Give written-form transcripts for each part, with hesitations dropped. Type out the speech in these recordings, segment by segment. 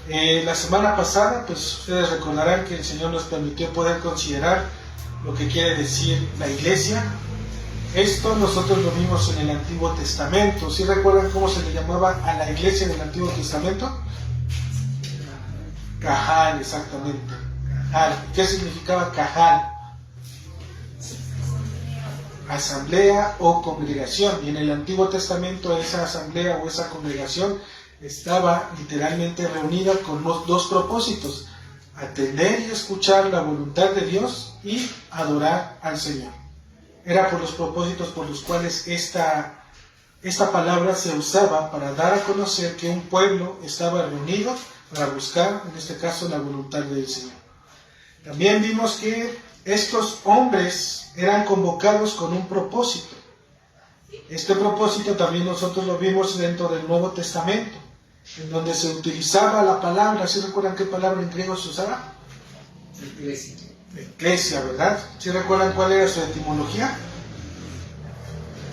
La semana pasada, pues ustedes recordarán que el Señor nos permitió poder considerar lo que quiere decir la iglesia. Esto nosotros lo vimos en el Antiguo Testamento. ¿Sí recuerdan cómo se le llamaba a la iglesia en el Antiguo Testamento? Cajal, exactamente. Cajal. ¿Qué significaba cajal? Asamblea o congregación. Y en el Antiguo Testamento esa asamblea o esa congregación estaba literalmente reunida con los dos propósitos: atender y escuchar la voluntad de Dios y adorar al Señor. Era por los propósitos por los cuales esta palabra se usaba para dar a conocer que un pueblo estaba reunido para buscar, en este caso, la voluntad del Señor. También vimos que estos hombres eran convocados con un propósito. Este propósito también nosotros lo vimos dentro del Nuevo Testamento, en donde se utilizaba la palabra. ¿Sí recuerdan qué palabra en griego se usaba? Iglesia. Eclesia, ¿verdad? ¿Sí recuerdan cuál era su etimología?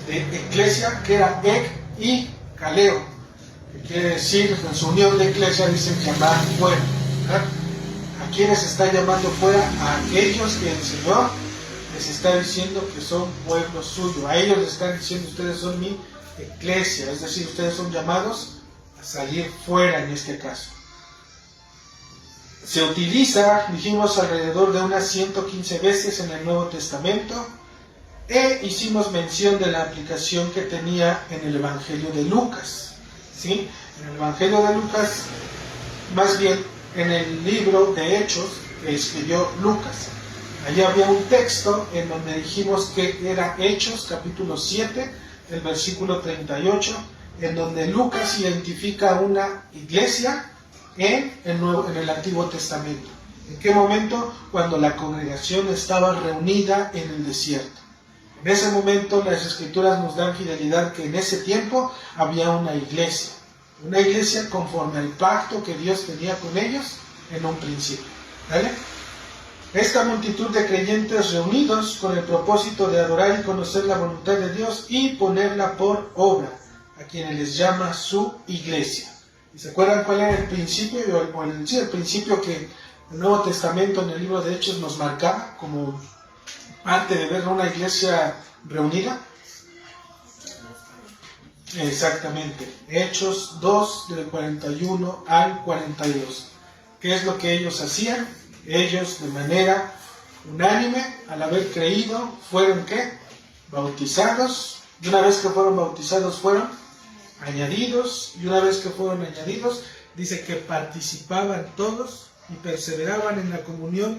De eclesia, que era ek y kaleo, que quiere decir, en su unión de eclesia dicen llamar fuera, ¿verdad? ¿A quiénes está llamando fuera? A aquellos que el Señor les está diciendo que son pueblo suyo. A ellos les están diciendo: ustedes son mi eclesia, es decir, ustedes son llamados a salir fuera en este caso. Se utiliza, dijimos, alrededor de unas 115 veces en el Nuevo Testamento, e hicimos mención de la aplicación que tenía en el Evangelio de Lucas, ¿sí? En el Evangelio de Lucas, más bien en el libro de Hechos que escribió Lucas. Allí había un texto en donde dijimos que era Hechos, capítulo 7, el versículo 38, en donde Lucas identifica una iglesia en el Antiguo Testamento. ¿En qué momento? Cuando la congregación estaba reunida en el desierto. En ese momento las Escrituras nos dan fidelidad que en ese tiempo había una iglesia conforme al pacto que Dios tenía con ellos en un principio. ¿Vale? Esta multitud de creyentes reunidos con el propósito de adorar y conocer la voluntad de Dios y ponerla por obra, a quienes les llama su iglesia. ¿Y se acuerdan cuál era el principio? El principio que el Nuevo Testamento en el libro de Hechos nos marcaba como parte de ver una iglesia reunida. Exactamente. Hechos 2, del 41 al 42. ¿Qué es lo que ellos hacían? Ellos, de manera unánime, al haber creído, fueron ¿qué? Bautizados. Y una vez que fueron bautizados, fueron añadidos. Y una vez que fueron añadidos, dice que participaban todos y perseveraban en la comunión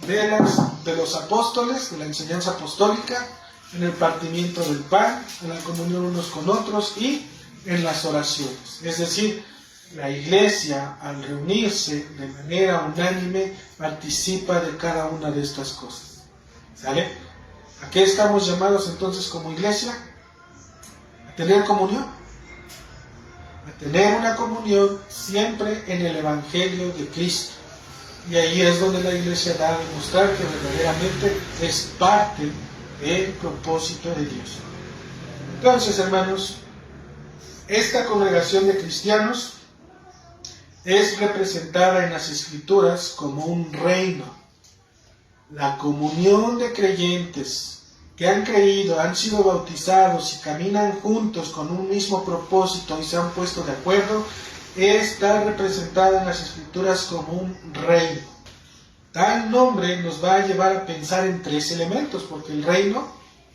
de los apóstoles, de la enseñanza apostólica, en el partimiento del pan, en la comunión unos con otros y en las oraciones. Es decir, la iglesia, al reunirse de manera unánime, participa de cada una de estas cosas. ¿Sale? ¿A qué estamos llamados entonces como iglesia? ¿A tener comunión? A tener una comunión siempre en el Evangelio de Cristo. Y ahí es donde la iglesia da a demostrar que verdaderamente es parte del propósito de Dios. Entonces, hermanos, esta congregación de cristianos es representada en las Escrituras como un reino. La comunión de creyentes que han creído, han sido bautizados y caminan juntos con un mismo propósito y se han puesto de acuerdo, está representada en las Escrituras como un reino. Tal nombre nos va a llevar a pensar en tres elementos, porque el reino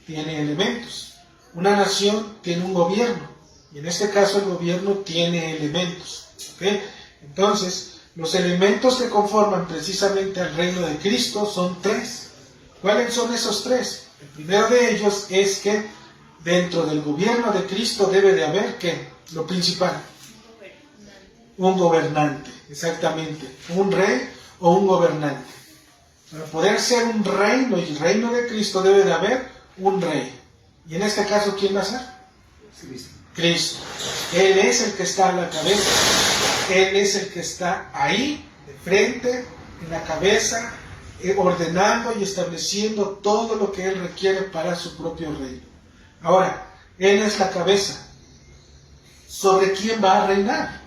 tiene elementos. Una nación tiene un gobierno, y en este caso el gobierno tiene elementos. ¿Okay? Entonces, los elementos que conforman precisamente al reino de Cristo son tres. ¿Cuáles son esos tres? El primero de ellos es que dentro del gobierno de Cristo debe de haber, ¿qué? Lo principal. Un gobernante, exactamente. Un rey o un gobernante. Para poder ser un reino y el reino de Cristo debe de haber un rey. Y en este caso, ¿quién va a ser? Cristo. Él es el que está a la cabeza. Él es el que está ahí, de frente, en la cabeza, ordenando y estableciendo todo lo que Él requiere para su propio reino. Ahora, Él es la cabeza. ¿Sobre quién va a reinar?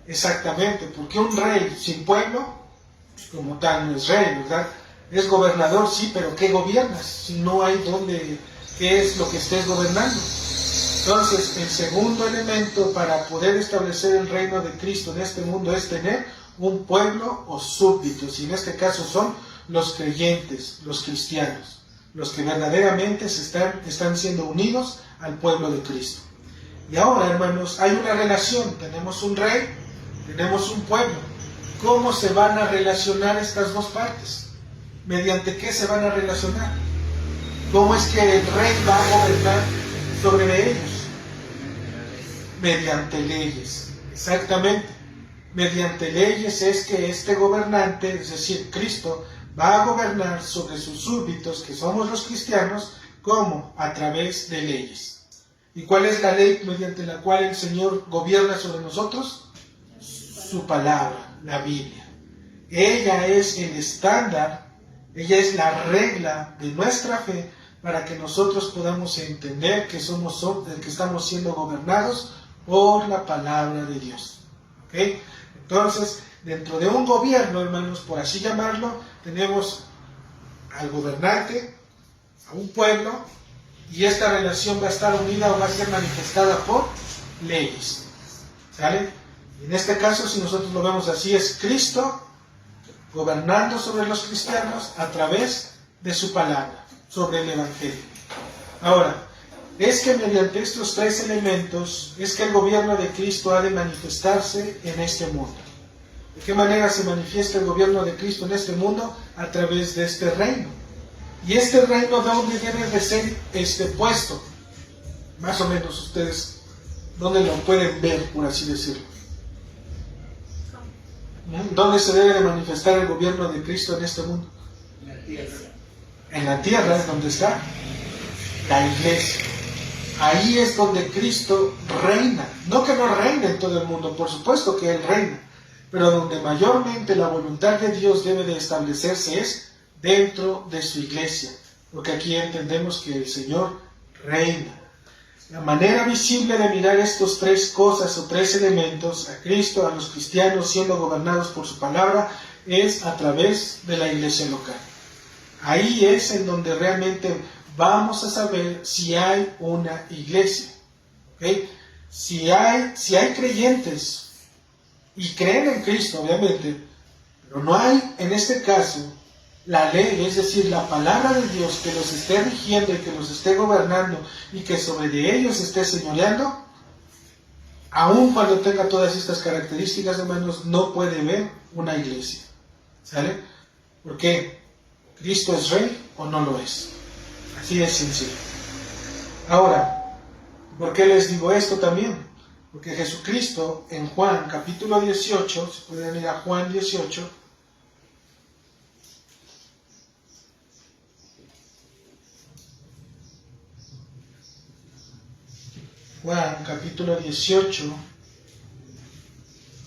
Exactamente, porque un rey sin pueblo, como tal, no es rey, ¿verdad? Es gobernador, sí, pero ¿qué gobiernas? Si no hay dónde, ¿qué es lo que estés gobernando? Entonces, el segundo elemento para poder establecer el reino de Cristo en este mundo es tener un pueblo o súbditos, y en este caso son los creyentes, los cristianos, los que verdaderamente están siendo unidos al pueblo de Cristo. Y ahora, hermanos, hay una relación, tenemos un rey, tenemos un pueblo. ¿Cómo se van a relacionar estas dos partes? ¿Mediante qué se van a relacionar? ¿Cómo es que el rey va a gobernar sobre ellos? Mediante leyes, exactamente. Mediante leyes es que este gobernante, es decir, Cristo, va a gobernar sobre sus súbditos, que somos los cristianos, ¿cómo? A través de leyes. ¿Y cuál es la ley mediante la cual el Señor gobierna sobre nosotros? Su palabra, la Biblia. Ella es el estándar, ella es la regla de nuestra fe para que nosotros podamos entender que estamos siendo gobernados por la palabra de Dios. ¿Okay? Entonces, dentro de un gobierno, hermanos, por así llamarlo, tenemos al gobernante, a un pueblo, y esta relación va a estar unida o va a ser manifestada por leyes. ¿Sale? En este caso, si nosotros lo vemos así, es Cristo gobernando sobre los cristianos a través de su palabra, sobre el Evangelio. Ahora, es que mediante estos tres elementos es que el gobierno de Cristo ha de manifestarse en este mundo. ¿De qué manera se manifiesta el gobierno de Cristo en este mundo? A través de este reino. ¿Y este reino dónde debe de ser puesto? Más o menos ustedes, ¿dónde lo pueden ver, por así decirlo? ¿Dónde se debe de manifestar el gobierno de Cristo en este mundo? En la tierra. En la tierra es donde está la iglesia. Ahí es donde Cristo reina. No que no reine en todo el mundo, por supuesto que Él reina, pero donde mayormente la voluntad de Dios debe de establecerse es dentro de su iglesia, porque aquí entendemos que el Señor reina. La manera visible de mirar estas tres cosas o tres elementos, a Cristo, a los cristianos siendo gobernados por su palabra, es a través de la iglesia local. Ahí es en donde realmente vamos a saber si hay una iglesia. ¿Okay? Si hay creyentes y creen en Cristo, obviamente, pero no hay, en este caso, la ley, es decir, la palabra de Dios que los esté rigiendo y que los esté gobernando y que sobre de ellos esté señoreando, aun cuando tenga todas estas características, hermanos, no puede ver una iglesia. ¿Sale? ¿Por qué? ¿Cristo es rey o no lo es? Así es sencillo. Ahora, ¿por qué les digo esto también? Porque Jesucristo en Juan capítulo 18, si pueden ir a Juan 18, Juan capítulo 18,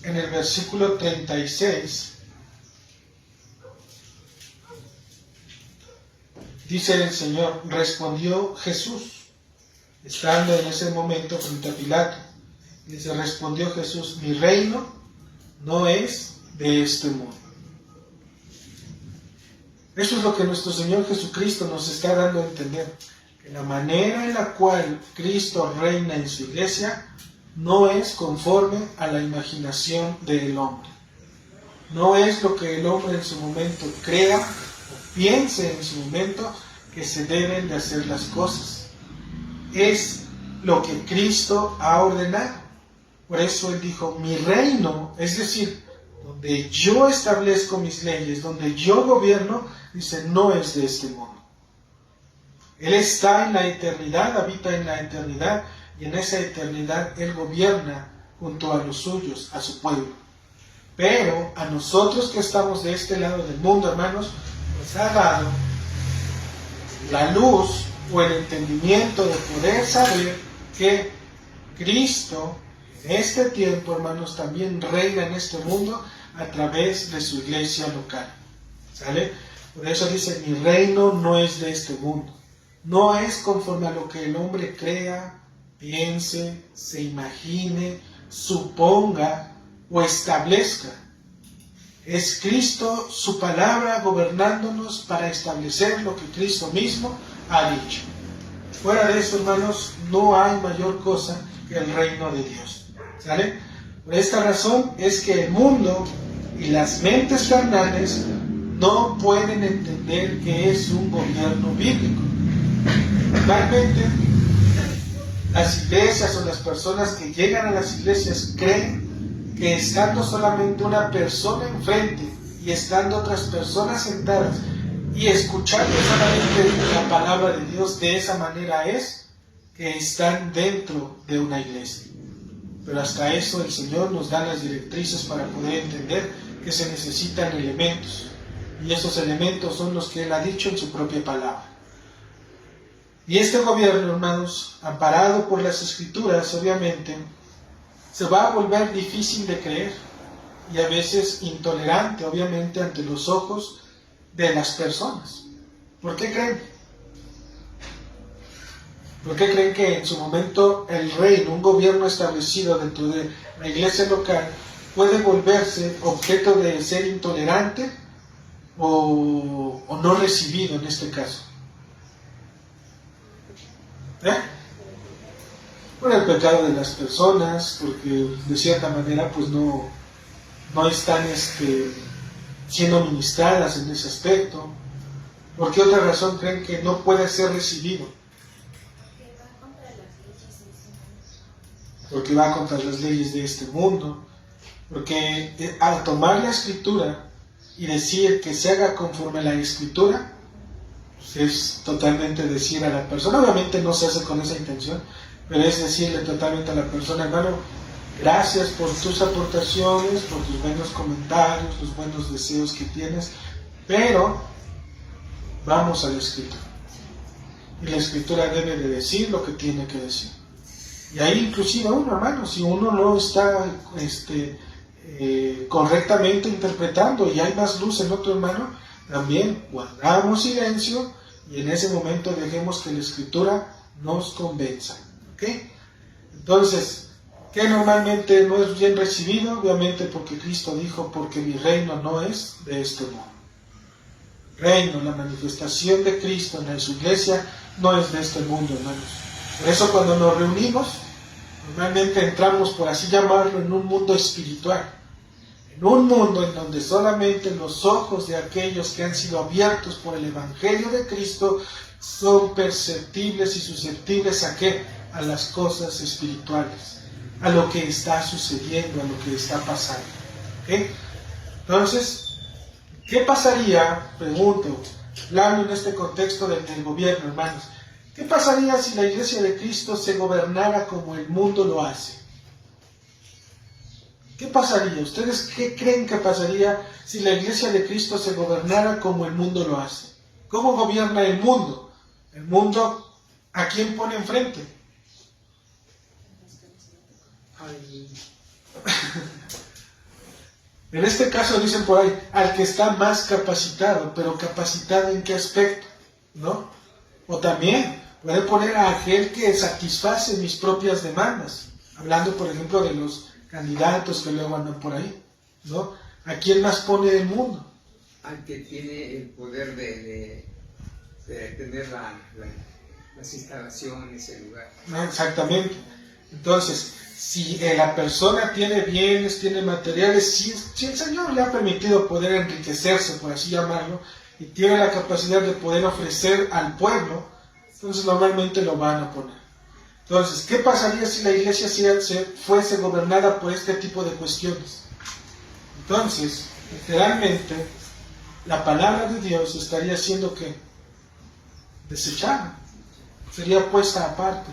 en el versículo 36, dice el Señor, respondió Jesús, estando en ese momento frente a Pilato. Dice, respondió Jesús, mi reino no es de este mundo. Eso es lo que nuestro Señor Jesucristo nos está dando a entender. Que la manera en la cual Cristo reina en su iglesia no es conforme a la imaginación del hombre. No es lo que el hombre en su momento crea o piense en su momento que se deben de hacer las cosas. Es lo que Cristo ha ordenado. Por eso Él dijo, mi reino, es decir, donde yo establezco mis leyes, donde yo gobierno, dice, no es de este mundo. Él está en la eternidad, habita en la eternidad, y en esa eternidad Él gobierna junto a los suyos, a su pueblo. Pero a nosotros que estamos de este lado del mundo, hermanos, nos ha dado la luz o el entendimiento de poder saber que Cristo en este tiempo, hermanos, también reina en este mundo a través de su iglesia local. ¿Sale? Por eso dice, mi reino no es de este mundo. No es conforme a lo que el hombre crea, piense, se imagine, suponga, o establezca. Es Cristo, su palabra, gobernándonos para establecer lo que Cristo mismo ha dicho. Fuera de eso, hermanos, no hay mayor cosa que el reino de Dios. ¿Sale? Por esta razón es que el mundo y las mentes carnales no pueden entender que es un gobierno bíblico. Realmente, las iglesias o las personas que llegan a las iglesias creen que estando solamente una persona enfrente y estando otras personas sentadas y escuchando solamente la palabra de Dios, de esa manera es que están dentro de una iglesia. Pero hasta eso el Señor nos da las directrices para poder entender que se necesitan elementos. Y esos elementos son los que Él ha dicho en su propia palabra. Y este gobierno, hermanos, amparado por las Escrituras, obviamente, se va a volver difícil de creer y a veces intolerante, obviamente, ante los ojos de las personas. ¿Por qué creen? ¿Por qué creen que en su momento el reino, un gobierno establecido dentro de la iglesia local, puede volverse objeto de ser intolerante o no recibido en este caso? Por el pecado de las personas, porque de cierta manera pues no están siendo ministradas en ese aspecto. ¿Por qué otra razón creen que no puede ser recibido? Porque va contra las leyes de este mundo. Porque al tomar la Escritura y decir que se haga conforme a la Escritura, pues es totalmente decir a la persona, obviamente no se hace con esa intención, pero es decirle totalmente a la persona: hermano, gracias por tus aportaciones, por tus buenos comentarios, los buenos deseos que tienes, pero vamos a la Escritura. Y la Escritura debe de decir lo que tiene que decir. Y ahí inclusive uno, hermano, si uno no está correctamente interpretando y hay más luz en otro hermano, también guardamos silencio y en ese momento dejemos que la Escritura nos convenza. ¿Ok? Entonces, ¿qué normalmente no es bien recibido? Obviamente porque Cristo dijo: porque mi reino no es de este mundo. Reino, la manifestación de Cristo en su iglesia no es de este mundo, hermanos. Por eso cuando nos reunimos, normalmente entramos, por así llamarlo, en un mundo espiritual. En un mundo en donde solamente los ojos de aquellos que han sido abiertos por el Evangelio de Cristo son perceptibles y susceptibles ¿a qué? A las cosas espirituales, a lo que está sucediendo, a lo que está pasando. ¿Okay? Entonces, ¿qué pasaría? Pregunto, hablando en este contexto del gobierno, hermanos, ¿qué pasaría si la iglesia de Cristo se gobernara como el mundo lo hace? ¿Qué pasaría? ¿Ustedes qué creen que pasaría si la iglesia de Cristo se gobernara como el mundo lo hace? ¿Cómo gobierna el mundo? El mundo, ¿a quién pone enfrente? En este caso dicen por ahí, al que está más capacitado, pero capacitado ¿en qué aspecto? ¿No? O también puede poner a aquel que satisface mis propias demandas, hablando por ejemplo de los candidatos que luego andan por ahí, ¿no? ¿A quién más pone el mundo? Al que tiene el poder de tener las instalaciones, el lugar. Exactamente. Entonces, si la persona tiene bienes, tiene materiales, si el Señor le ha permitido poder enriquecerse, por así llamarlo, y tiene la capacidad de poder ofrecer al pueblo, entonces normalmente lo van a poner. Entonces, ¿qué pasaría si la iglesia fuese gobernada por este tipo de cuestiones? Entonces, literalmente, la palabra de Dios estaría siendo ¿qué? Desechada, sería puesta aparte.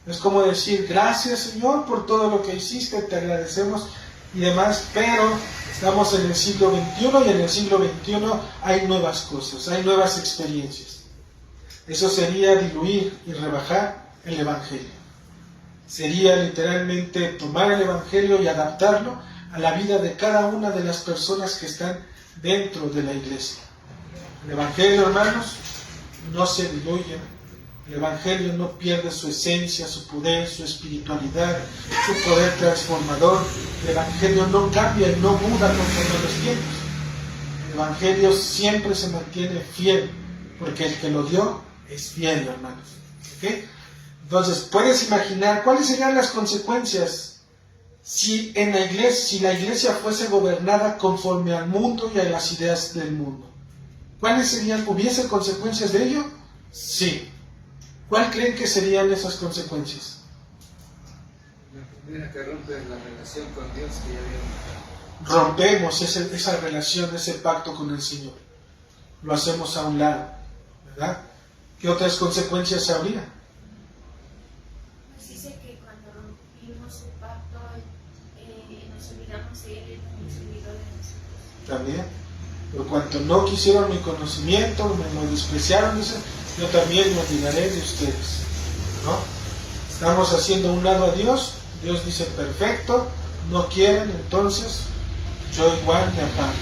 Es como decir: gracias Señor por todo lo que hiciste, te agradecemos y demás, pero estamos en el siglo XXI y en el siglo XXI hay nuevas cosas, hay nuevas experiencias. Eso sería diluir y rebajar el Evangelio. Sería literalmente tomar el Evangelio y adaptarlo a la vida de cada una de las personas que están dentro de la iglesia. El Evangelio, hermanos, no se diluye, El Evangelio no pierde su esencia, su poder, su espiritualidad, su poder transformador. El Evangelio no cambia y no muda conforme los tiempos. El Evangelio siempre se mantiene fiel, porque el que lo dio es fiel, hermanos. ¿Okay? Entonces, puedes imaginar cuáles serían las consecuencias si la iglesia fuese gobernada conforme al mundo y a las ideas del mundo. ¿Cuáles serían? ¿Hubiese consecuencias de ello? Sí. ¿Cuál creen que serían esas consecuencias? La primera, que rompe la relación con Dios que ya habíamos. Rompemos esa relación, ese pacto con el Señor. Lo hacemos a un lado, ¿verdad? ¿Qué otras consecuencias habría? Pues dice que cuando rompimos el pacto, nos olvidamos de Él y nos olvidó de nosotros. También. Por cuanto no quisieron mi conocimiento, me lo despreciaron, dice, yo también me olvidaré de ustedes. ¿No? Estamos haciendo a un lado a Dios. Dios dice, perfecto, no quieren, entonces yo igual me aparto.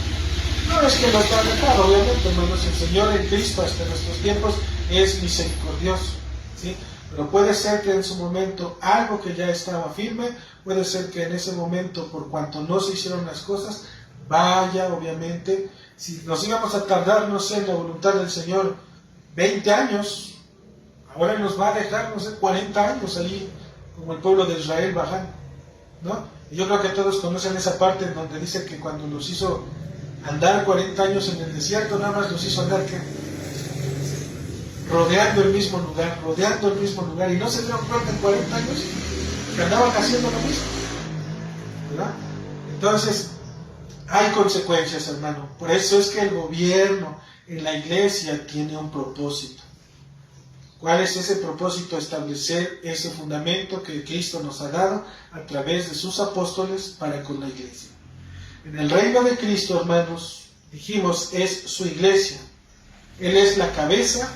No es que nos va a dejar, obviamente, hermanos, el Señor en Cristo hasta nuestros tiempos es misericordioso, ¿sí? Pero puede ser que en su momento algo que ya estaba firme, puede ser que en ese momento, por cuanto no se hicieron las cosas, vaya, obviamente, si nos íbamos a tardar, no sé, en la voluntad del Señor, 20 años, ahora nos va a dejar, no sé, 40 años allí, como el pueblo de Israel bajando, ¿no? Y yo creo que todos conocen esa parte en donde dice que cuando los hizo andar 40 años en el desierto, nada más los hizo andar, ¿qué? Rodeando el mismo lugar, y no se dieron cuenta en 40 años que andaban haciendo lo mismo, ¿verdad? Entonces, hay consecuencias, hermano. Por eso es que el gobierno en la iglesia tiene un propósito. ¿Cuál es ese propósito? Establecer ese fundamento que Cristo nos ha dado a través de sus apóstoles para con la iglesia. En el reino de Cristo, hermanos, dijimos, es su iglesia. Él es la cabeza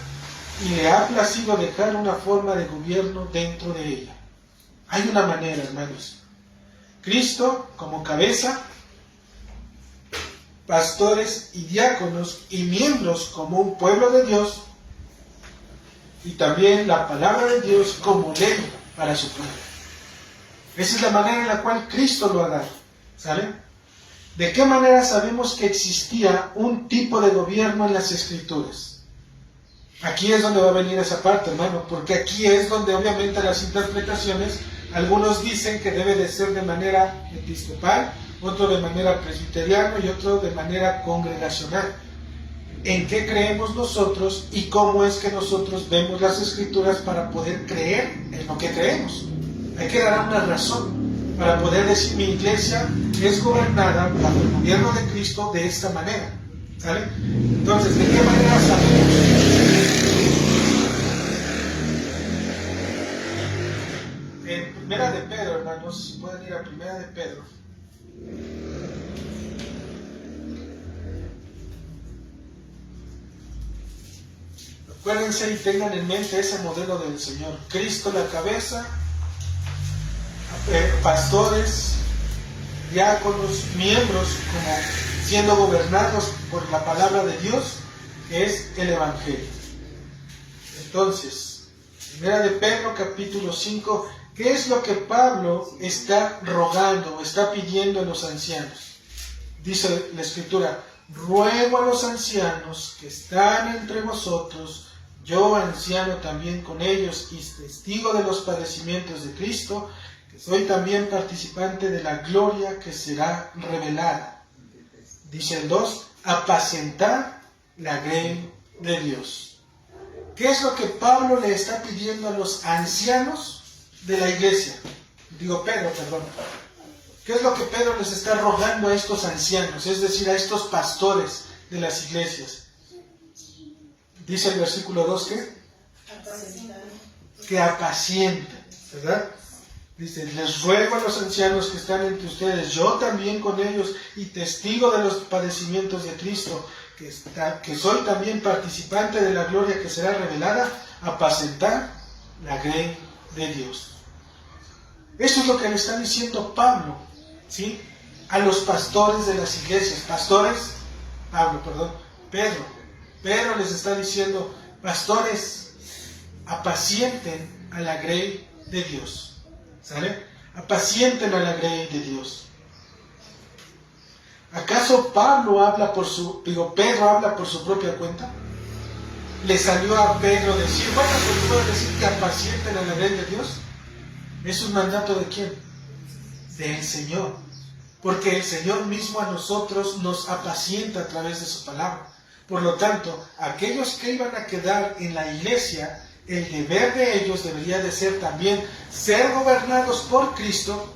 y le ha placido dejar una forma de gobierno dentro de ella. Hay una manera, hermanos. Cristo como cabeza, pastores y diáconos y miembros como un pueblo de Dios, y también la palabra de Dios como ley para su pueblo. Esa es la manera en la cual Cristo lo ha dado. ¿Saben? ¿De qué manera sabemos que existía un tipo de gobierno en las Escrituras? Aquí es donde va a venir esa parte, hermano, porque aquí es donde obviamente las interpretaciones, algunos dicen que debe de ser de manera episcopal, otro de manera presbiteriana y otro de manera congregacional. ¿En qué creemos nosotros y cómo es que nosotros vemos las Escrituras para poder creer en lo que creemos? Hay que dar una razón para poder decir mi iglesia es gobernada bajo el gobierno de Cristo de esta manera. ¿Sale? Entonces, ¿de qué manera sabemos? En Primera de Pedro, hermanos, si pueden ir a Primera de Pedro. Acuérdense y tengan en mente ese modelo del Señor. Cristo la cabeza, pastores, diáconos, miembros, como siendo gobernados por la palabra de Dios, que es el Evangelio. Entonces, Primera de Pedro capítulo 5, ¿qué es lo que Pablo está rogando o está pidiendo a los ancianos? Dice la Escritura, ruego a los ancianos que están entre vosotros, yo anciano también con ellos y testigo de los padecimientos de Cristo, que soy también participante de la gloria que será revelada. Dice el 2, apacentar la grey de Dios. ¿Qué es lo que Pablo le está pidiendo a los ancianos de la iglesia? Pedro. ¿Qué es lo que Pedro les está rogando a estos ancianos, es decir, a estos pastores de las iglesias? Dice el versículo 2 que apacienten, ¿verdad? Dice, les ruego a los ancianos que están entre ustedes, yo también con ellos y testigo de los padecimientos de Cristo, que soy también participante de la gloria que será revelada, apacentar la grey de Dios. Eso es lo que le está diciendo Pablo, ¿sí? A los pastores de las iglesias. Pedro les está diciendo, pastores, apacienten a la grey de Dios. ¿Sale? Apacienten a la grey de Dios. ¿Acaso Pedro habla por su propia cuenta? ¿Le salió a Pedro decir, bueno, pues puedo decir que apacienten a la grey de Dios? ¿Es un mandato de quién? Del Señor. Porque el Señor mismo a nosotros nos apacienta a través de su palabra. Por lo tanto, aquellos que iban a quedar en la iglesia, el deber de ellos debería de ser también ser gobernados por Cristo,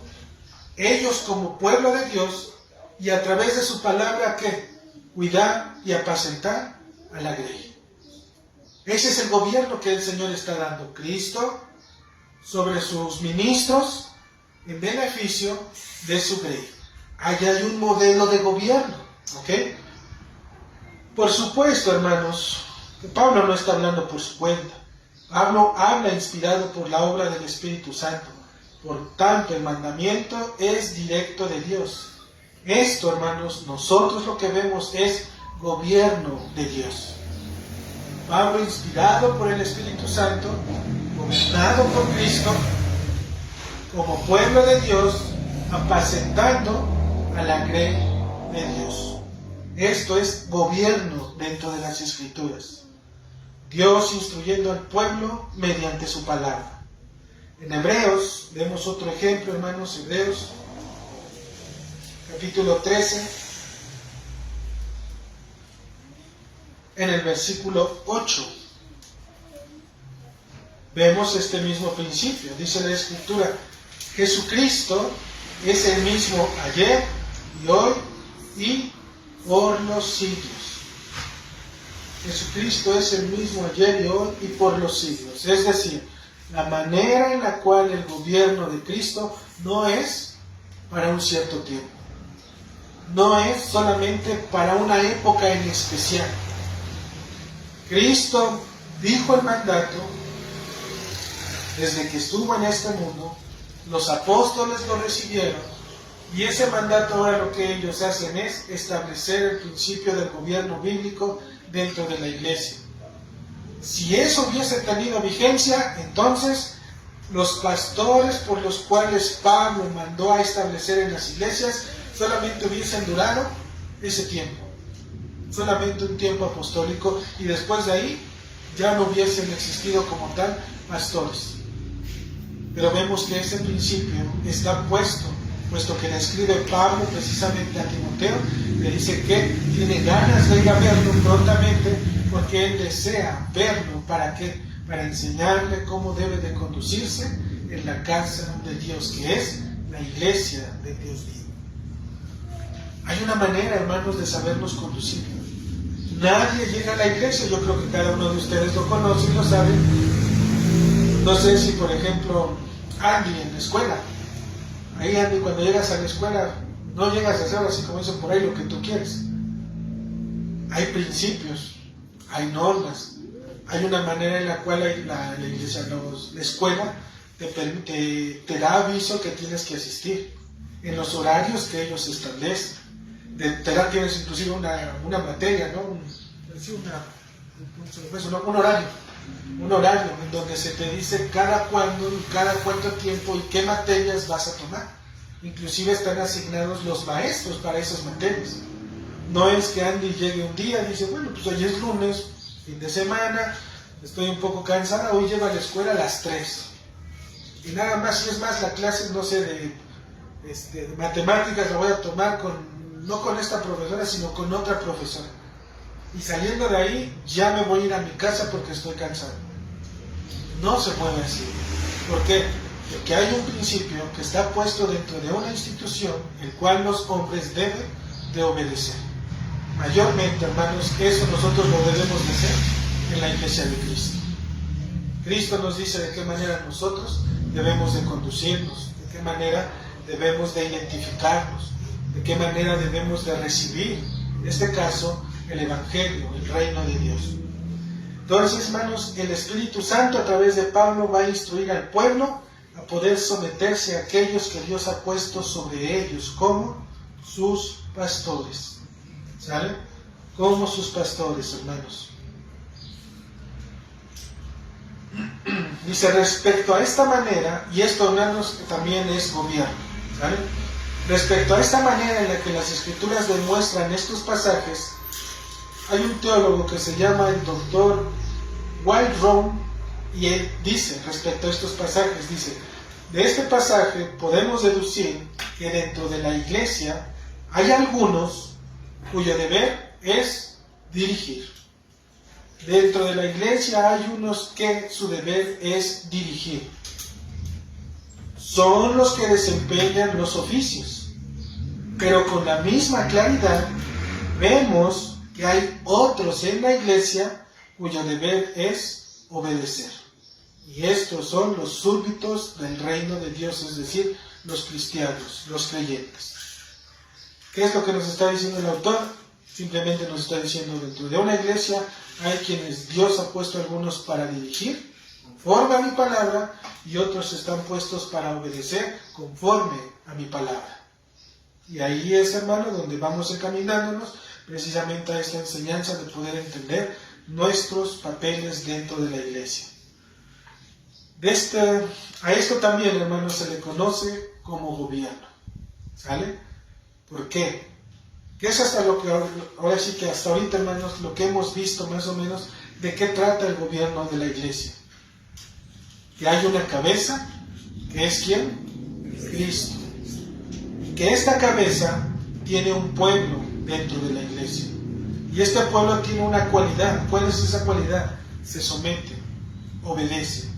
ellos como pueblo de Dios, y a través de su palabra, ¿qué? Cuidar y apacentar a la grey. Ese es el gobierno que el Señor está dando. Cristo sobre sus ministros en beneficio de su grey. Allá hay un modelo de gobierno, ¿ok? Por supuesto, hermanos, que Pablo no está hablando por su cuenta. Pablo habla inspirado por la obra del Espíritu Santo. Por tanto, el mandamiento es directo de Dios. Esto, hermanos, nosotros lo que vemos es gobierno de Dios. Pablo, inspirado por el Espíritu Santo, gobernado por Cristo, como pueblo de Dios, apacentando a la grey de Dios. Esto es gobierno dentro de las Escrituras. Dios instruyendo al pueblo mediante su palabra. En Hebreos, vemos otro ejemplo, hermanos, Hebreos, capítulo 13, en el versículo 8. Vemos este mismo principio. Dice la Escritura, Jesucristo es el mismo ayer y hoy y por los siglos. Jesucristo es el mismo ayer y hoy y por los siglos. Es decir, la manera en la cual el gobierno de Cristo no es para un cierto tiempo. No es solamente para una época en especial. Cristo dijo el mandato desde que estuvo en este mundo, los apóstoles lo recibieron, y ese mandato ahora lo que ellos hacen es establecer el principio del gobierno bíblico dentro de la iglesia. Si eso hubiese tenido vigencia, entonces los pastores por los cuales Pablo mandó a establecer en las iglesias solamente hubiesen durado ese tiempo, solamente un tiempo apostólico, y después de ahí ya no hubiesen existido como tal pastores. Pero vemos que ese principio está puesto que le escribe Pablo precisamente a Timoteo, le dice que tiene ganas de ir a verlo prontamente, porque él desea verlo. ¿Para qué? Para enseñarle cómo debe de conducirse en la casa de Dios, que es la iglesia de Dios vivo. Hay una manera, hermanos, de sabernos conducir. Nadie llega a la iglesia, yo creo que cada uno de ustedes lo conoce y lo sabe. No sé si, por ejemplo, Andy en la escuela. Ahí, Andy, cuando llegas a la escuela, no llegas a hacer así como dicen por ahí lo que tú quieres. Hay principios, hay normas, hay una manera en la cual la iglesia, la escuela, te da aviso que tienes que asistir en los horarios que ellos establecen. Tienes inclusive una materia, ¿no? Un horario en donde se te dice cada cuánto tiempo y qué materias vas a tomar. Inclusive están asignados los maestros para esas materias. No es que Andy llegue un día y dice, bueno, pues hoy es lunes, fin de semana, estoy un poco cansada, hoy llevo a la escuela a las 3. Y nada más, y es más, la clase, no sé, de matemáticas la voy a tomar no con esta profesora, sino con otra profesora. Y saliendo de ahí, ya me voy a ir a mi casa porque estoy cansado. No se puede así. ¿Por qué? Porque hay un principio que está puesto dentro de una institución, el cual los hombres deben de obedecer. Mayormente, hermanos, eso nosotros lo debemos de hacer en la iglesia de Cristo. Cristo nos dice de qué manera nosotros debemos de conducirnos, de qué manera debemos de identificarnos, de qué manera debemos de recibir, en este caso, el Evangelio, el reino de Dios. Entonces, hermanos, el Espíritu Santo a través de Pablo va a instruir al pueblo a poder someterse a aquellos que Dios ha puesto sobre ellos como sus pastores. ¿Sale? Como sus pastores, hermanos. Dice, respecto a esta manera, y esto, hermanos, también es gobierno, ¿vale? Respecto a esta manera en la que las Escrituras demuestran estos pasajes, hay un teólogo que se llama el doctor Wildron, y él dice, respecto a estos pasajes, dice, de este pasaje podemos deducir que dentro de la iglesia hay algunos cuyo deber es dirigir. Dentro de la iglesia hay unos que su deber es dirigir. Son los que desempeñan los oficios. Pero con la misma claridad vemos que hay otros en la iglesia cuyo deber es obedecer. Y estos son los súbditos del reino de Dios, es decir, los cristianos, los creyentes. ¿Qué es lo que nos está diciendo el autor? Simplemente nos está diciendo, dentro de una iglesia hay quienes Dios ha puesto algunos para dirigir conforme a mi palabra y otros están puestos para obedecer conforme a mi palabra. Y ahí es, hermano, donde vamos encaminándonos precisamente a esta enseñanza de poder entender nuestros papeles dentro de la iglesia. A esto también, hermano, se le conoce como gobierno. ¿Sale? ¿Por qué? Que es hasta lo que, ahora sí que hasta ahorita, hermanos, lo que hemos visto más o menos de qué trata el gobierno de la iglesia. Que hay una cabeza, que es ¿quién? Cristo. Que esta cabeza tiene un pueblo dentro de la iglesia. Y este pueblo tiene una cualidad. ¿Cuál es esa cualidad? Se somete, obedece.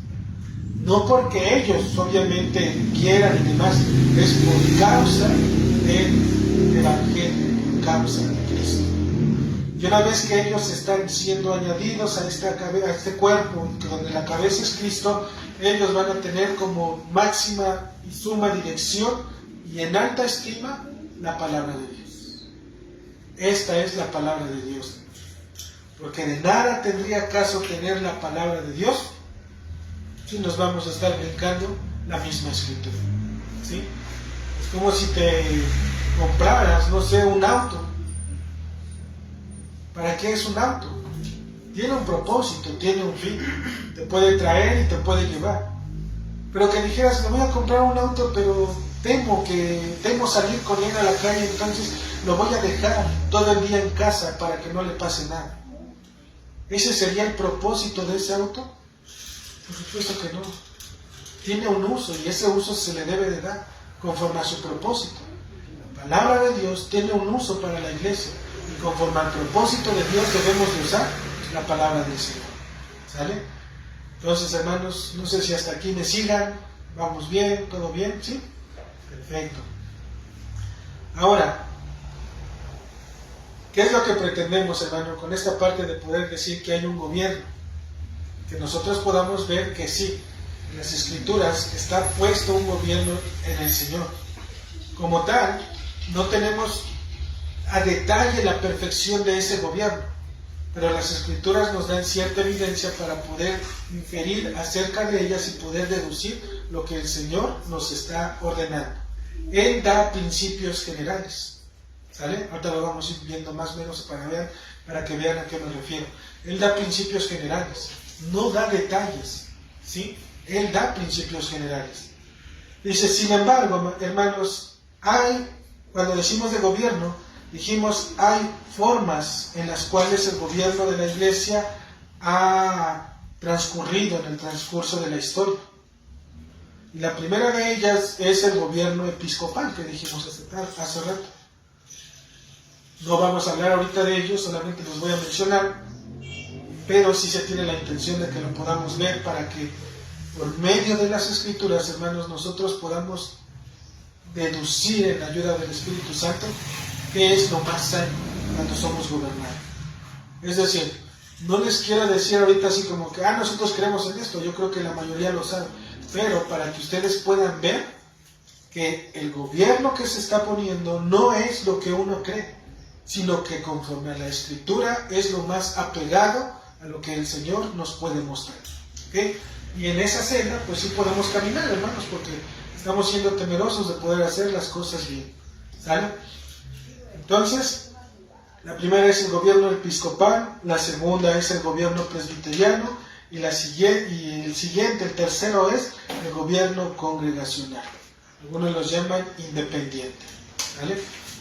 No porque ellos obviamente quieran y demás, es por causa del Evangelio, por causa de Cristo. Y una vez que ellos están siendo añadidos a este cuerpo, donde la cabeza es Cristo, ellos van a tener como máxima y suma dirección y en alta estima la palabra de Dios. Esta es la palabra de Dios. Porque de nada tendría caso tener la palabra de Dios si nos vamos a estar brincando la misma escritura. ¿Sí? Es como si te compraras, no sé, un auto. ¿Para qué es un auto? Tiene un propósito, tiene un fin. Te puede traer y te puede llevar. Pero que dijeras, me voy a comprar un auto, pero temo salir con él a la calle, entonces lo voy a dejar todo el día en casa para que no le pase nada. ¿Ese sería el propósito de ese auto? Por supuesto que no. Tiene un uso y ese uso se le debe de dar conforme a su propósito. La palabra de Dios tiene un uso para la iglesia y conforme al propósito de Dios debemos de usar la palabra del Señor. ¿Sale? Entonces, hermanos, no sé si hasta aquí me sigan. ¿Vamos bien? ¿Todo bien? ¿Sí? Perfecto. Ahora, ¿qué es lo que pretendemos, hermano, con esta parte de poder decir que hay un gobierno? Que nosotros podamos ver que sí, en las Escrituras está puesto un gobierno en el Señor. Como tal, no tenemos a detalle la perfección de ese gobierno, pero las Escrituras nos dan cierta evidencia para poder inferir acerca de ellas y poder deducir lo que el Señor nos está ordenando. Él da principios generales. ¿Sale? Ahorita lo vamos a ir viendo más o menos para que vean a qué me refiero. Él da principios generales, no da detalles, ¿sí? Él da principios generales. Dice, sin embargo, hermanos, cuando decimos de gobierno, dijimos, hay formas en las cuales el gobierno de la iglesia ha transcurrido en el transcurso de la historia. Y la primera de ellas es el gobierno episcopal que dijimos hace rato. No vamos a hablar ahorita de ello, solamente los voy a mencionar, pero sí se tiene la intención de que lo podamos ver para que por medio de las Escrituras, hermanos, nosotros podamos deducir en la ayuda del Espíritu Santo qué es lo más sano cuando somos gobernados. Es decir, no les quiero decir ahorita así como que, nosotros creemos en esto, yo creo que la mayoría lo sabe, pero para que ustedes puedan ver que el gobierno que se está poniendo no es lo que uno cree, sino que conforme a la Escritura es lo más apegado a lo que el Señor nos puede mostrar. ¿Okay? Y en esa senda, pues sí podemos caminar, hermanos, porque estamos siendo temerosos de poder hacer las cosas bien. ¿Sale? Entonces, la primera es el gobierno episcopal, la segunda es el gobierno presbiteriano y el siguiente, el tercero, es el gobierno congregacional. Algunos los llaman independiente, ¿vale?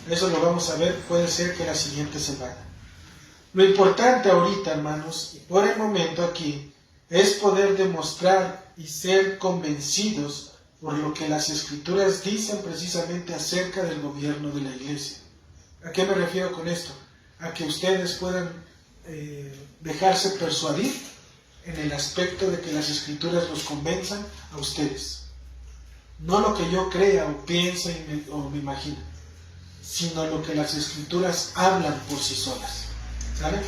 Eso lo vamos a ver, puede ser que la siguiente semana. Lo importante ahorita, hermanos, y por el momento aquí, es poder demostrar y ser convencidos por lo que las Escrituras dicen precisamente acerca del gobierno de la iglesia. ¿A qué me refiero con esto? A que ustedes puedan dejarse persuadir en el aspecto de que las Escrituras los convenzan a ustedes. No lo que yo crea o piense o me imagine, sino lo que las Escrituras hablan por sí solas. ¿Saben?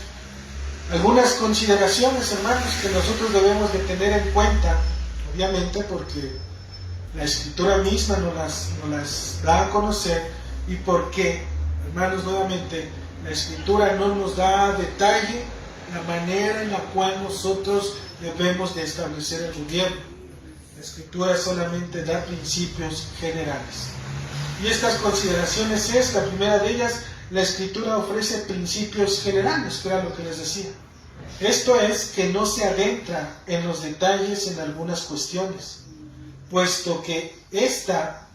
Algunas consideraciones, hermanos, que nosotros debemos de tener en cuenta, obviamente porque la Escritura misma nos las da a conocer, y porque, hermanos, nuevamente, la Escritura no nos da a detalle la manera en la cual nosotros debemos de establecer el gobierno. La Escritura solamente da principios generales. Y estas consideraciones es, la primera de ellas, la Escritura ofrece principios generales, que era lo que les decía. Esto es que no se adentra en los detalles en algunas cuestiones, puesto que está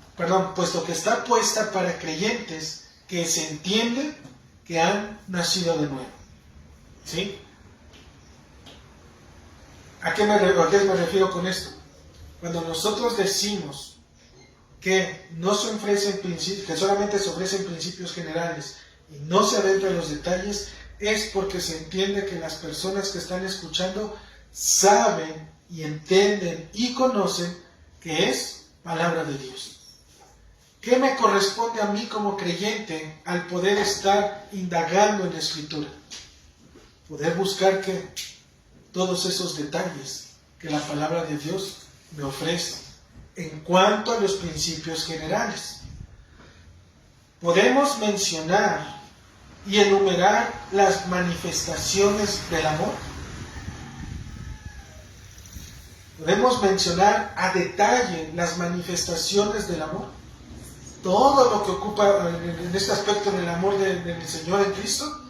puesta para creyentes que se entiende que han nacido de nuevo. ¿Sí? ¿A qué me refiero con esto? Cuando nosotros decimos que que solamente se ofrecen principios generales y no se adentra en los detalles, es porque se entiende que las personas que están escuchando saben y entienden y conocen que es palabra de Dios. ¿Qué me corresponde a mí como creyente al poder estar indagando en la Escritura? Poder buscar que todos esos detalles que la palabra de Dios me ofrece en cuanto a los principios generales. Podemos mencionar y enumerar las manifestaciones del amor. Podemos mencionar a detalle las manifestaciones del amor. Todo lo que ocupa en este aspecto del amor del Señor en Cristo,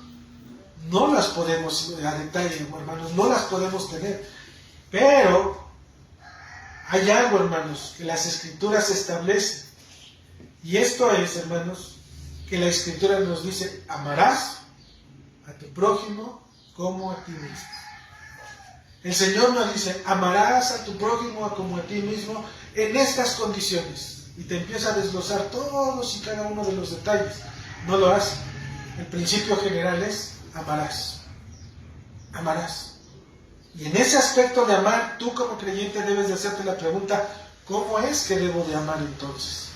no las podemos a detalle, hermanos, no las podemos tener. Pero hay algo, hermanos, que las Escrituras establecen. Y esto es, hermanos, que la Escritura nos dice: amarás a tu prójimo como a ti mismo. El Señor nos dice: amarás a tu prójimo como a ti mismo en estas condiciones. Y te empieza a desglosar todos y cada uno de los detalles. No lo hace. El principio general es: amarás. Amarás. Y en ese aspecto de amar, tú como creyente debes de hacerte la pregunta: ¿cómo es que debo de amar entonces?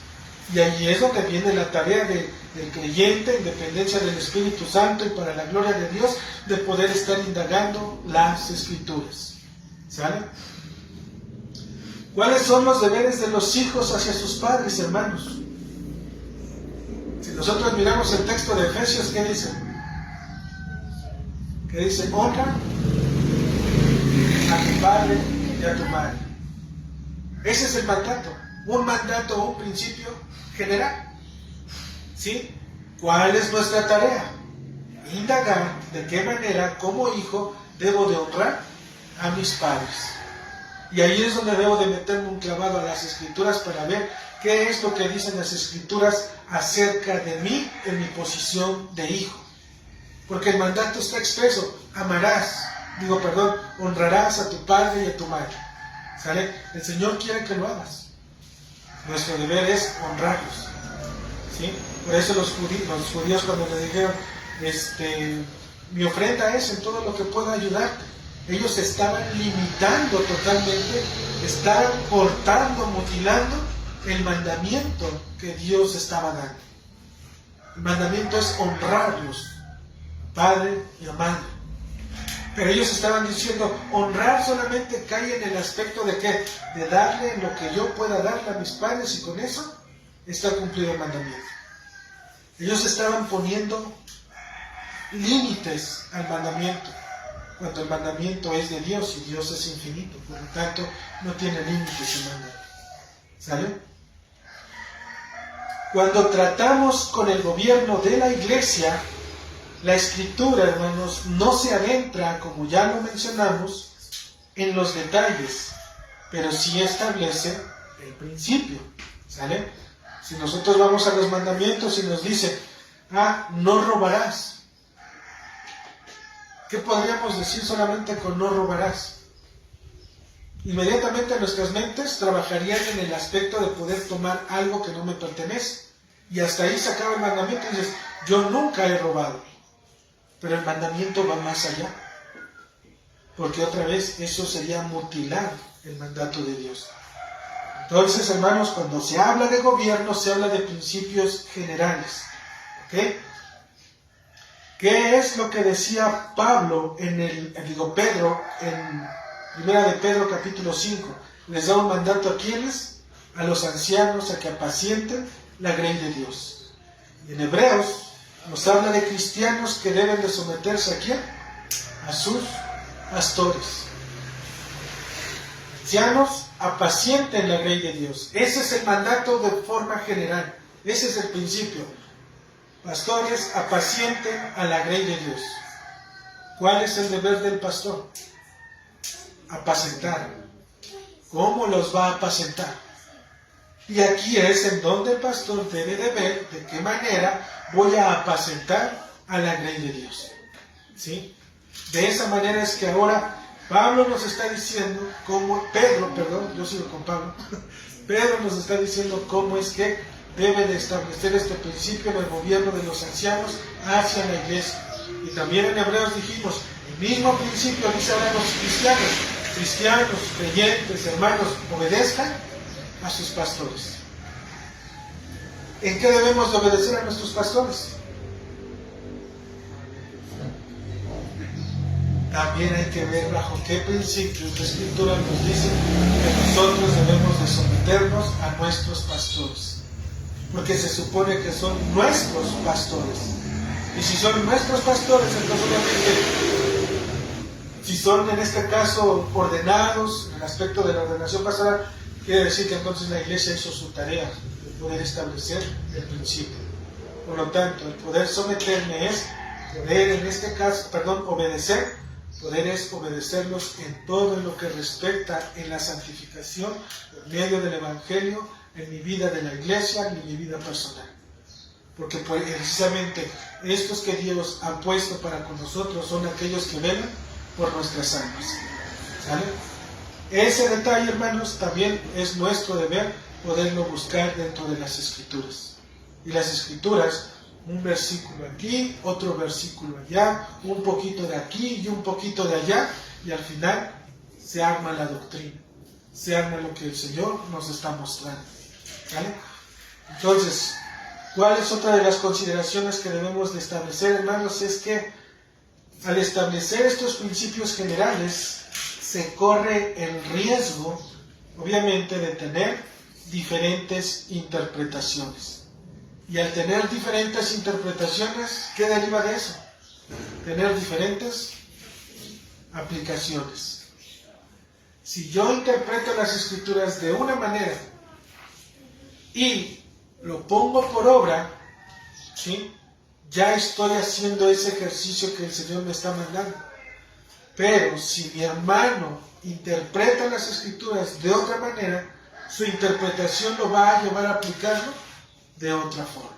Y ahí es donde viene la tarea del creyente, en dependencia del Espíritu Santo y para la gloria de Dios, de poder estar indagando las Escrituras. ¿Sale? ¿Cuáles son los deberes de los hijos hacia sus padres, hermanos? Si nosotros miramos el texto de Efesios, ¿qué dice? ¿Qué dice? Honra a tu padre y a tu madre. Ese es el mandato. Un mandato o un principio general. ¿Sí? ¿Cuál es nuestra tarea? Indagar de qué manera, como hijo, debo de honrar a mis padres. Y ahí es donde debo de meterme un clavado a las Escrituras para ver qué es lo que dicen las Escrituras acerca de mí en mi posición de hijo. Porque el mandato está expreso: honrarás a tu padre y a tu madre. ¿Sale? El Señor quiere que lo hagas. Nuestro deber es honrarlos. ¿Sí? Por eso los judíos cuando le dijeron, mi ofrenda es en todo lo que pueda ayudarte, ellos estaban limitando totalmente, estaban cortando, mutilando el mandamiento que Dios estaba dando. El mandamiento es honrarlos, padre y a madre. Pero ellos estaban diciendo: honrar solamente cae en el aspecto de ¿qué? De darle lo que yo pueda darle a mis padres, y con eso está cumplido el mandamiento. Ellos estaban poniendo límites al mandamiento, cuando el mandamiento es de Dios y Dios es infinito, por lo tanto no tiene límites el mandato. ¿Sale? Cuando tratamos con el gobierno de la iglesia, la Escritura, hermanos, no se adentra, como ya lo mencionamos, en los detalles, pero sí establece el principio, ¿sale? Si nosotros vamos a los mandamientos y nos dice, no robarás, ¿qué podríamos decir solamente con no robarás? Inmediatamente nuestras mentes trabajarían en el aspecto de poder tomar algo que no me pertenece. Y hasta ahí se acaba el mandamiento y dices, yo nunca he robado. Pero el mandamiento va más allá. Porque otra vez eso sería mutilar el mandato de Dios. Entonces, hermanos, cuando se habla de gobierno, se habla de principios generales. ¿Ok? ¿Qué es lo que decía Pedro en 1 de Pedro capítulo 5? Les da un mandato a quienes, a los ancianos, a que apacienten la grey de Dios. Y en Hebreos nos habla de cristianos que deben de someterse ¿a quién? A sus pastores. Ancianos, apacienten la grey de Dios. Ese es el mandato de forma general. Ese es el principio. Pastores, apacienten a la grey de Dios. ¿Cuál es el deber del pastor? Apacentar. ¿Cómo los va a apacentar? Y aquí es en donde el pastor debe de ver de qué manera voy a apacentar a la grey de Dios. ¿Sí? De esa manera es que ahora Pedro nos está diciendo cómo es que debe de establecer este principio del gobierno de los ancianos hacia la iglesia. Y también en Hebreos dijimos, el mismo principio dice ahora los cristianos, creyentes, hermanos, obedezcan a sus pastores. ¿En qué debemos de obedecer a nuestros pastores? También hay que ver bajo qué principios la Escritura nos dice que nosotros debemos de someternos a nuestros pastores. Porque se supone que son nuestros pastores. Y si son nuestros pastores, entonces obviamente, si son en este caso ordenados, en el aspecto de la ordenación pastoral, quiere decir que entonces la iglesia hizo su tarea de poder establecer el principio. Por lo tanto, el poder someterme es poder, en este caso, obedecer. Poder es obedecerlos en todo lo que respecta en la santificación, en medio del Evangelio, en mi vida de la iglesia, en mi vida personal. Porque precisamente estos que Dios ha puesto para con nosotros son aquellos que velan por nuestras almas. ¿Sale? Ese detalle, hermanos, también es nuestro deber poderlo buscar dentro de las Escrituras. Y las Escrituras, un versículo aquí, otro versículo allá, un poquito de aquí y un poquito de allá, y al final se arma la doctrina, se arma lo que el Señor nos está mostrando. ¿Vale? Entonces, ¿cuál es otra de las consideraciones que debemos de establecer, hermanos? Es que al establecer estos principios generales, se corre el riesgo, obviamente, de tener diferentes interpretaciones. Y al tener diferentes interpretaciones, ¿qué deriva de eso? Tener diferentes aplicaciones. Si yo interpreto las Escrituras de una manera y lo pongo por obra, ¿sí? Ya estoy haciendo ese ejercicio que el Señor me está mandando. Pero si mi hermano interpreta las Escrituras de otra manera, su interpretación lo va a llevar a aplicarlo de otra forma.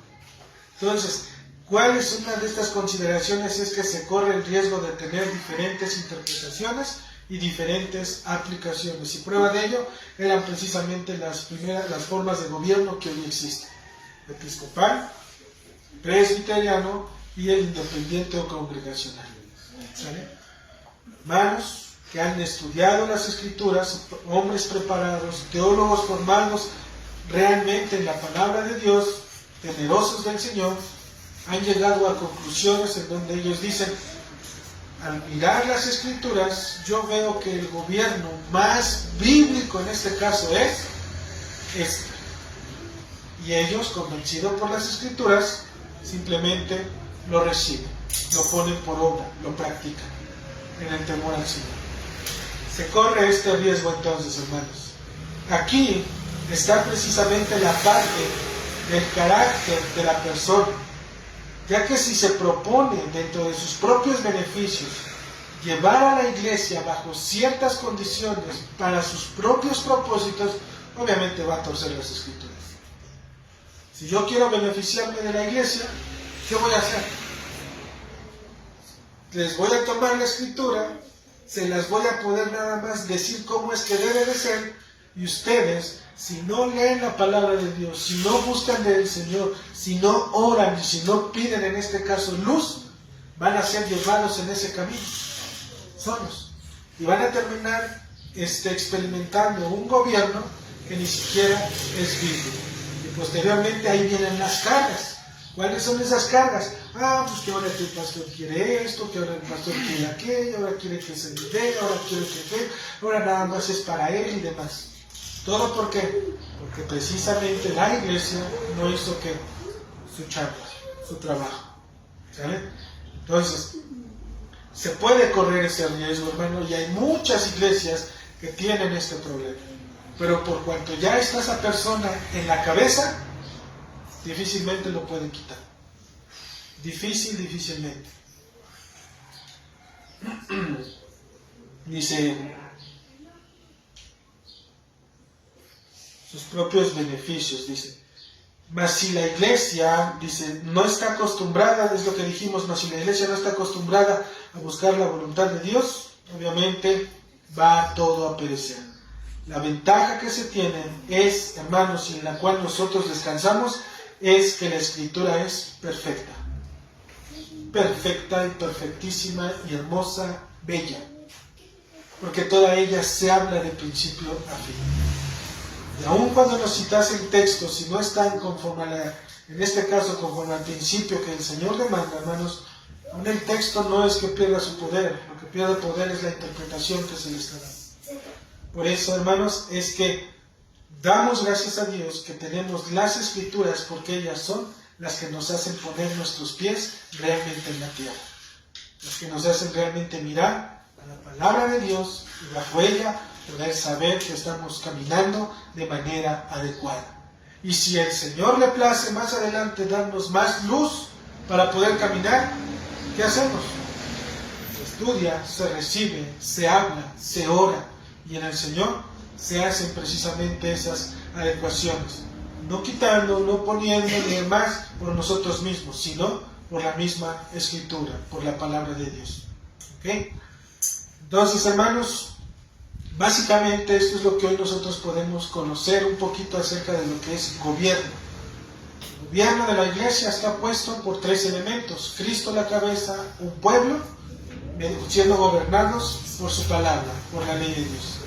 Entonces, ¿cuál es una de estas consideraciones? Es que se corre el riesgo de tener diferentes interpretaciones y diferentes aplicaciones. Y prueba de ello eran precisamente las formas de gobierno que hoy existen: episcopal, presbiteriano y el independiente o congregacional. ¿Sale? Hermanos que han estudiado las Escrituras, hombres preparados, teólogos formados realmente en la palabra de Dios, temerosos del Señor, han llegado a conclusiones en donde ellos dicen: al mirar las Escrituras, yo veo que el gobierno más bíblico en este caso es este. Y ellos, convencidos por las Escrituras, simplemente lo reciben, lo ponen por obra, lo practican en el temor al Señor. Se corre este riesgo entonces, hermanos. Aquí está precisamente la parte del carácter de la persona, ya que si se propone dentro de sus propios beneficios llevar a la iglesia bajo ciertas condiciones para sus propios propósitos, obviamente va a torcer las escrituras. Si yo quiero beneficiarme de la iglesia, ¿qué voy a hacer? Les voy a tomar la escritura, se las voy a poder nada más decir cómo es que debe de ser, y ustedes, si no leen la palabra de Dios, si no buscan del Señor, si no oran y si no piden en este caso luz, van a ser llevados en ese camino, solos, y van a terminar experimentando un gobierno que ni siquiera es bíblico. Y posteriormente ahí vienen las cargas. ¿Cuáles son esas cargas? Pues que ahora el pastor quiere esto, que ahora el pastor quiere aquello, ahora quiere que se lidere, ahora quiere que ahora nada más es para él y demás. ¿Todo por qué? Porque precisamente la iglesia no hizo que su chamba, su trabajo. ¿Sale? Entonces, se puede correr ese riesgo, hermano, y hay muchas iglesias que tienen este problema. Pero por cuanto ya está esa persona en la cabeza, difícilmente lo pueden quitar. Difícilmente. Dice, sus propios beneficios, dice. Mas si la iglesia, dice, no está acostumbrada, es lo que dijimos, mas si la iglesia no está acostumbrada a buscar la voluntad de Dios, obviamente va todo a perecer. La ventaja que se tiene es, hermanos, y en la cual nosotros descansamos, es que la escritura es perfecta. Perfecta y perfectísima y hermosa, bella. Porque toda ella se habla de principio a fin. Y aun cuando nos citasen textos, si no están conforme en este caso conforme al principio que el Señor demanda, hermanos, aún el texto no es que pierda su poder, lo que pierde poder es la interpretación que se le está dando. Por eso, hermanos, es que damos gracias a Dios que tenemos las escrituras, porque ellas son las que nos hacen poner nuestros pies realmente en la tierra, las que nos hacen realmente mirar a la palabra de Dios y bajo ella poder saber que estamos caminando de manera adecuada. Y si el Señor le place más adelante darnos más luz para poder caminar, ¿qué hacemos? Se estudia, se recibe, se habla, se ora, y en el Señor se hacen precisamente esas adecuaciones, no quitando, no poniendo ni demás por nosotros mismos, sino por la misma escritura, por la palabra de Dios. ¿Okay? Entonces, hermanos, básicamente esto es lo que hoy nosotros podemos conocer un poquito acerca de lo que es gobierno. El gobierno de la iglesia está puesto por tres elementos: Cristo la cabeza, un pueblo siendo gobernados por su palabra, por la ley de Dios.